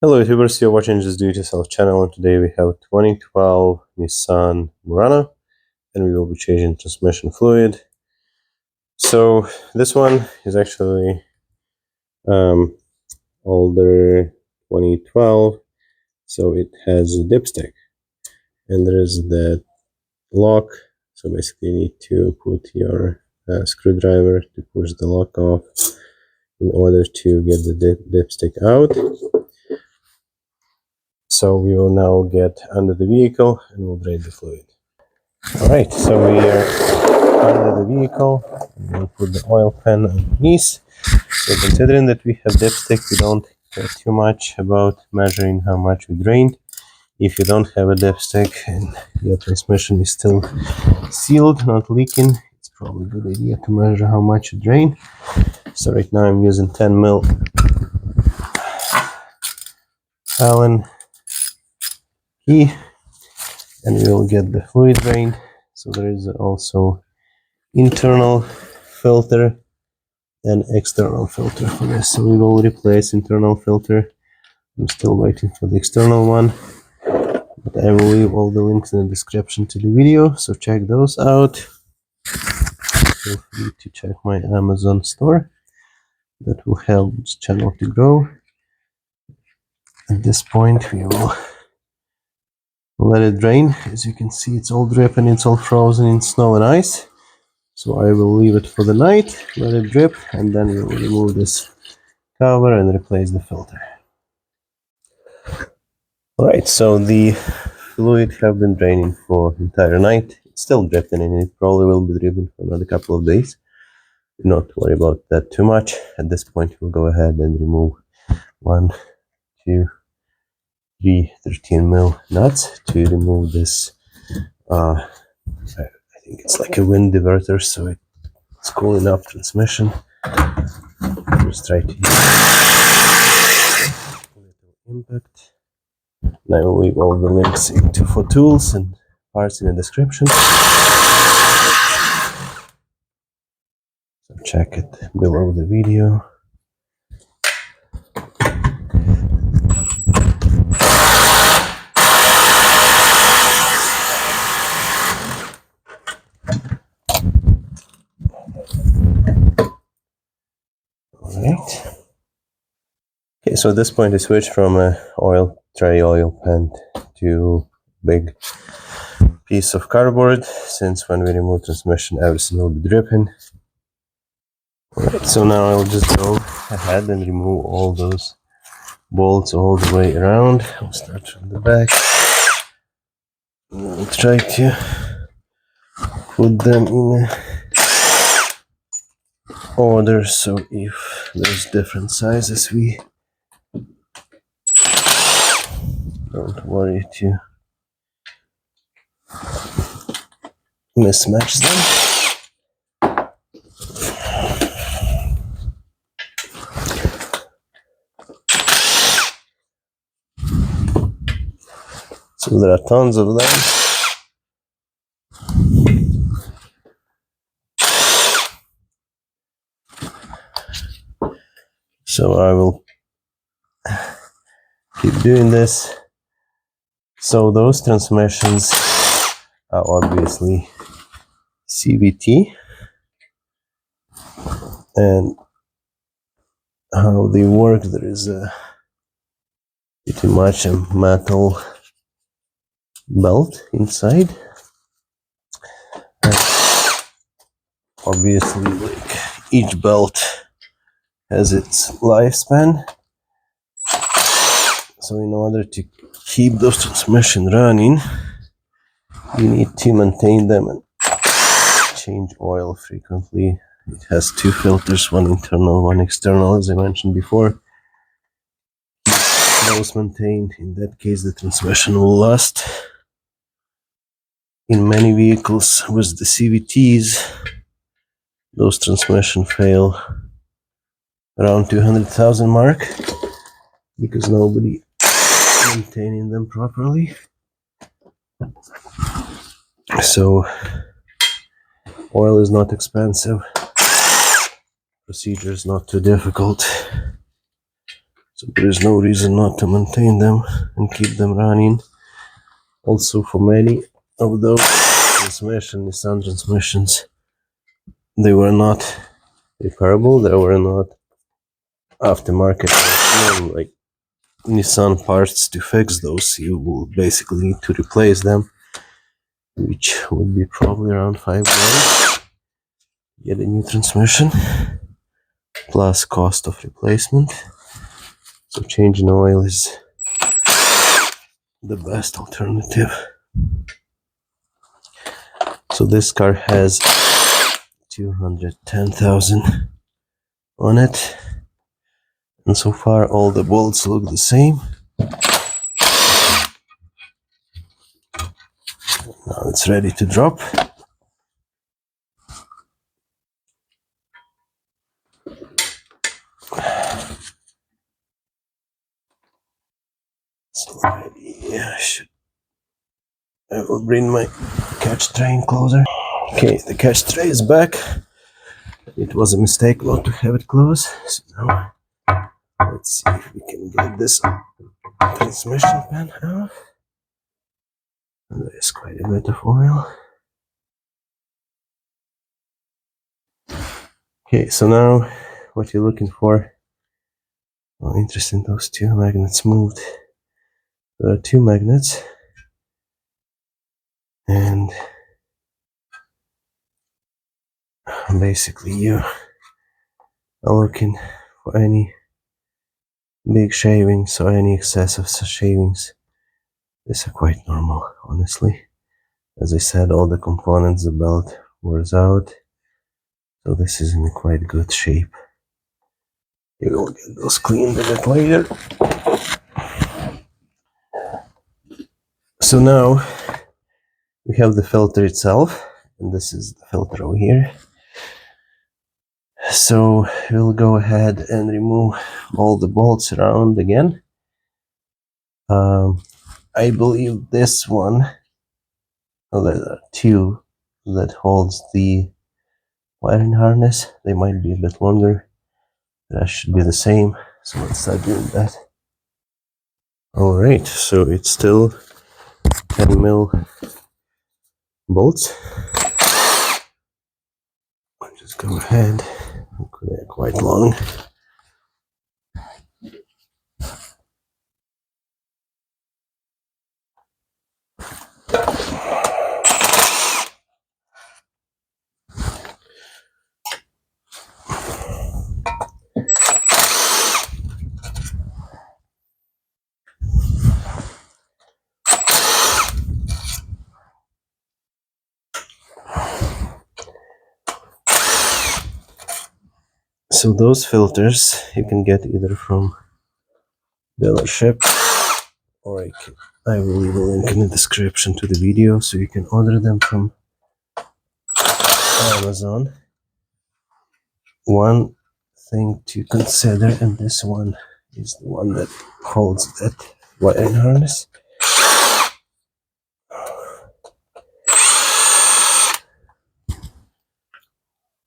Hello YouTubers, you're watching this do-it-yourself channel, and today we have 2012 Nissan Murano and we will be changing transmission fluid. So this one is actually older 2012, so it has a dipstick and there is that lock. So basically you need to put your screwdriver to push the lock off in order to get the dipstick out. So we will now get under the vehicle and we'll drain the fluid. Alright, so we are under the vehicle. We'll put the oil pan underneath. So considering that we have dipstick, we don't care too much about measuring how much we drained. If you don't have a dipstick and your transmission is still sealed, not leaking, it's probably a good idea to measure how much you drain. So right now I'm using 10 mil Allen key, and we will get the fluid drained. So there is also internal filter and external filter for this. So we will replace internal filter. I'm still waiting for the external one, but I will leave all the links in the description to the video, so check those out. Feel free to check my Amazon store. That will help this channel to grow. At this point we will let it drain. As you can see, it's all dripping, it's all frozen in snow and ice. So I will leave it for the night, let it drip, and then we will remove this cover and replace the filter. Alright, so the fluid have been draining for the entire night. It's still dripping and it probably will be dripping for another couple of days. Do not worry about that too much. At this point we'll go ahead and remove 1, 2, 3 13 mil nuts to remove this I think it's like a wind diverter, so it's cooling up transmission. Just try to use little impact. And I will leave all the links for tools and parts in the description. So check it below the video. Alright. Okay, so at this point I switched from a tray oil pan to big piece of cardboard, since when we remove transmission everything will be dripping. Alright, so now I'll just go ahead and remove all those bolts all the way around. I'll start from the back. I'll try to put them in order, so if there's different sizes, we don't worry to mismatch them. So there are tons of them. So I will keep doing this. So those transmissions are obviously CVT, and how they work, there is pretty much a metal belt inside. And obviously, like, each belt has its lifespan. So in order to keep those transmissions running, you need to maintain them and change oil frequently. It has 2 filters, one internal, one external, as I mentioned before. Those maintained. In that case, the transmission will last. In many vehicles with the CVTs, those transmission fail around 200,000 mark because nobody maintaining them properly. So oil is not expensive, procedure is not too difficult. So there is no reason not to maintain them and keep them running. Also, for many of those Nissan transmissions, they were not repairable. They were not aftermarket, like Nissan parts to fix those. You will basically need to replace them, which would be probably around $5. Get a new transmission plus cost of replacement. So changing oil is the best alternative. So this car has 210,000 on it, and so far all the bolts look the same. Now it's ready to drop. So I will bring my catch tray closer. Okay, the catch tray is back. It was a mistake not to have it close. So now let's see if we can get this transmission pan out. And there's quite a bit of oil. Okay, so now what you're looking for. Oh, interesting, those two magnets moved. There are two magnets, and basically you are looking for any big shavings or any excessive shavings. These are quite normal, honestly. As I said, all the components, the belt wears out, so this is in quite good shape. You will get those cleaned a bit later. So now we have the filter itself, and this is the filter over here. So we'll go ahead and remove all the bolts around again. I believe this one, there are two that holds the wiring harness. They might be a bit longer. That should be the same. So let's start doing that. Alright, so it's still 10mm bolts. I'll just go ahead. They're quite long. So those filters you can get either from dealership, or I will leave a link in the description to the video, so you can order them from Amazon. One thing to consider, and this one is the one that holds that wiring harness.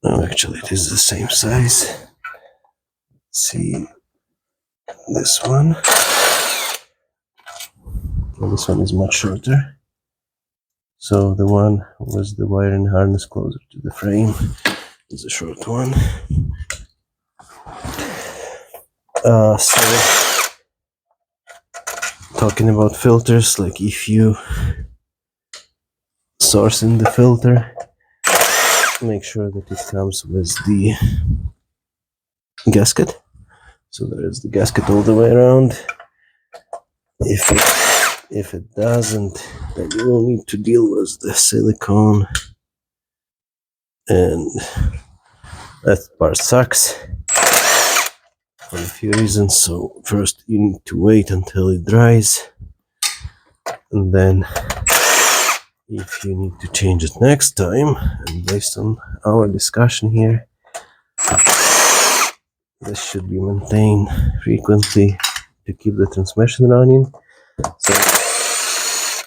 No, actually it is the same size. Let's see, this one. Well, this one is much shorter. So the one with the wiring harness closer to the frame is a short one. So talking about filters, like if you source in the filter, make sure that it comes with the gasket. So there is the gasket all the way around. If it doesn't, then you will need to deal with the silicone, and that part sucks for a few reasons. So first you need to wait until it dries, and then if you need to change it next time, and based on our discussion here, this should be maintained frequently to keep the transmission running. So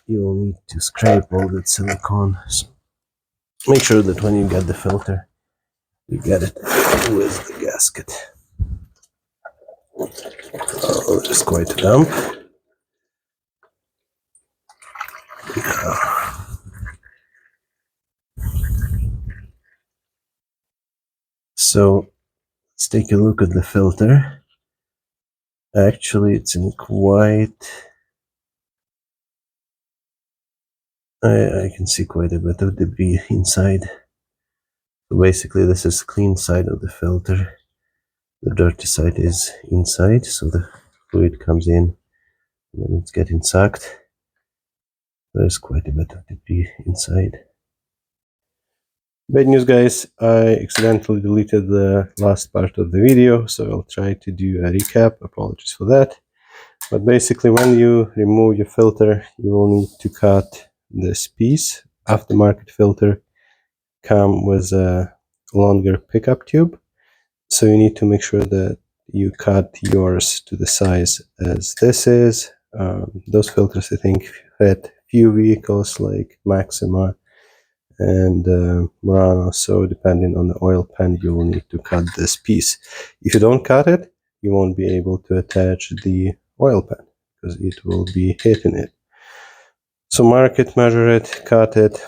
you will need to scrape all that silicone. So make sure that when you get the filter, you get it with the gasket. Just quite damp. So let's take a look at the filter. Actually, it's in quite... I can see quite a bit of debris inside. So basically, this is the clean side of the filter. The dirty side is inside, so the fluid comes in and then it's getting sucked. There's quite a bit of debris inside. Bad news, guys, I accidentally deleted the last part of the video, so I'll try to do a recap. Apologies for that. But basically, when you remove your filter, you will need to cut this piece. Aftermarket filter come with a longer pickup tube, so you need to make sure that you cut yours to the size as this is. Those filters, I think, fit few vehicles like Maxima and Murano, so depending on the oil pan, you will need to cut this piece. If you don't cut it, you won't be able to attach the oil pan because it will be hitting it. So mark it, measure it, cut it.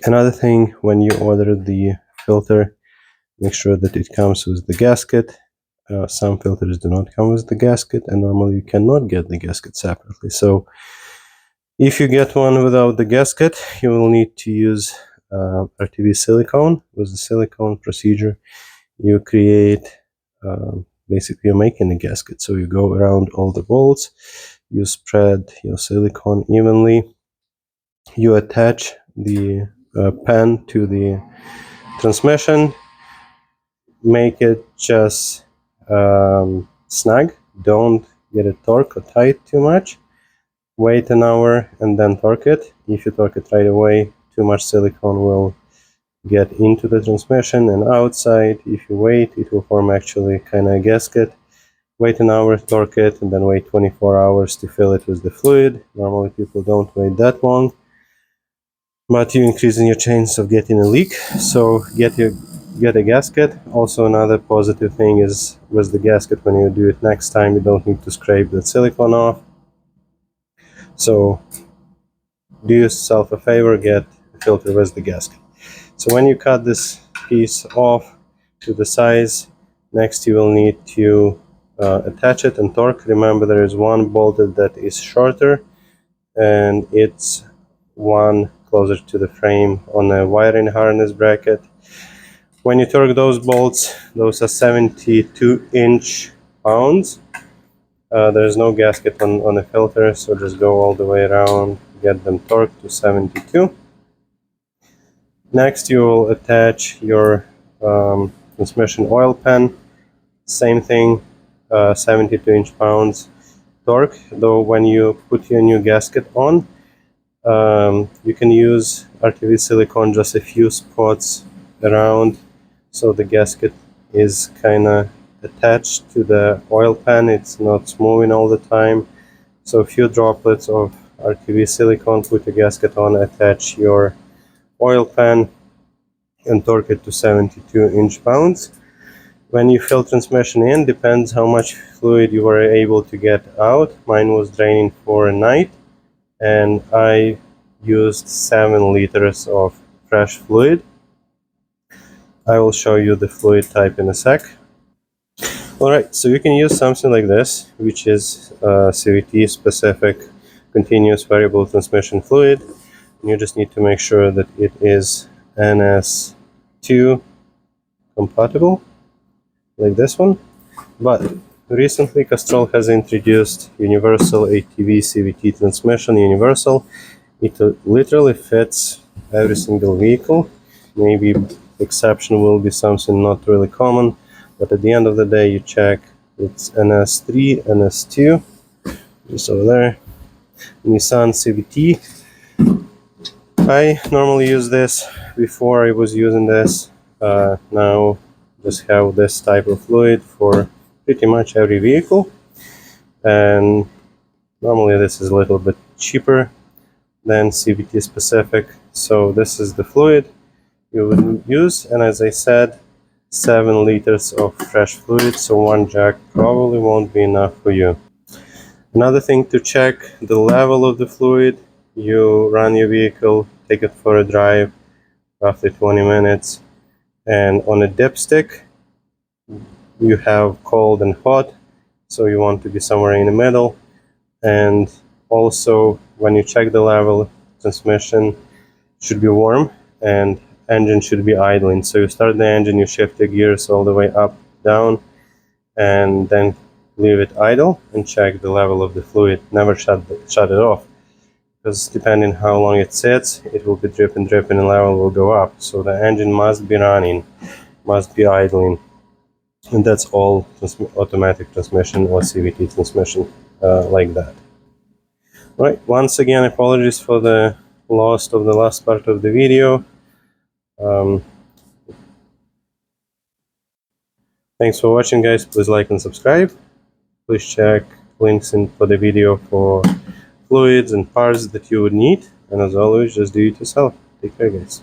Another thing, when you order the filter, make sure that it comes with the gasket. Some filters do not come with the gasket, and normally you cannot get the gasket separately. So if you get one without the gasket, you will need to use RTV silicone. With the silicone procedure, you create, basically you're making a gasket. So you go around all the bolts, you spread your silicone evenly, you attach the pan to the transmission, make it just snug, don't get it torque or tight too much. Wait an hour and then torque it. If you torque it right away, too much silicone will get into the transmission and outside. If you wait, it will form actually kind of a gasket. Wait an hour, torque it, and then wait 24 hours to fill it with the fluid. Normally people don't wait that long, but you increasing your chance of getting a leak. So get a gasket. Also, another positive thing is with the gasket, when you do it next time, you don't need to scrape the silicone off. So do yourself a favor, get a filter with the gasket. So when you cut this piece off to the size, next you will need to attach it and torque. Remember, there is one bolted that is shorter and it's one closer to the frame on a wiring harness bracket. When you torque those bolts, those are 72 inch-pounds. There's no gasket on the filter, so just go all the way around, get them torqued to 72. Next, you will attach your transmission oil pan. Same thing, 72 inch-pounds torque. Though when you put your new gasket on, you can use RTV silicone just a few spots around, so the gasket is kind of attached to the oil pan. It's not moving all the time. So a few droplets of RTV silicone, put a gasket on, attach your oil pan and torque it to 72 inch-pounds. When you fill transmission in, depends how much fluid you were able to get out. Mine was draining for a night and I used 7 liters of fresh fluid. I will show you the fluid type in a sec. Alright, so you can use something like this, which is CVT specific continuous variable transmission fluid. You just need to make sure that it is NS2 compatible, like this one. But recently Castrol has introduced universal ATV CVT transmission, universal. It literally fits every single vehicle. Maybe exception will be something not really common, but at the end of the day you check, it's NS3, NS2, just over there, Nissan CVT. I normally use this. Before I was using this. Now just have this type of fluid for pretty much every vehicle, and normally this is a little bit cheaper than CVT specific. So this is the fluid you would use, and as I said, 7 liters of fresh fluid, so one jack probably won't be enough for you. Another thing to check the level of the fluid. You run your vehicle, take it for a drive, roughly 20 minutes, and on a dipstick you have cold and hot, so you want to be somewhere in the middle. And also, when you check the level, transmission should be warm and engine should be idling. So you start the engine, you shift the gears all the way up, down, and then leave it idle and check the level of the fluid. Never shut it off, because depending how long it sits, it will be dripping and level will go up. So the engine must be running, must be idling, and that's all automatic transmission or CVT transmission like that. Right, once again, apologies for the loss of the last part of the video. Thanks for watching, guys. Please like and subscribe. Please check links for the video for fluids and parts that you would need. And as always, just do it yourself. Take care, guys.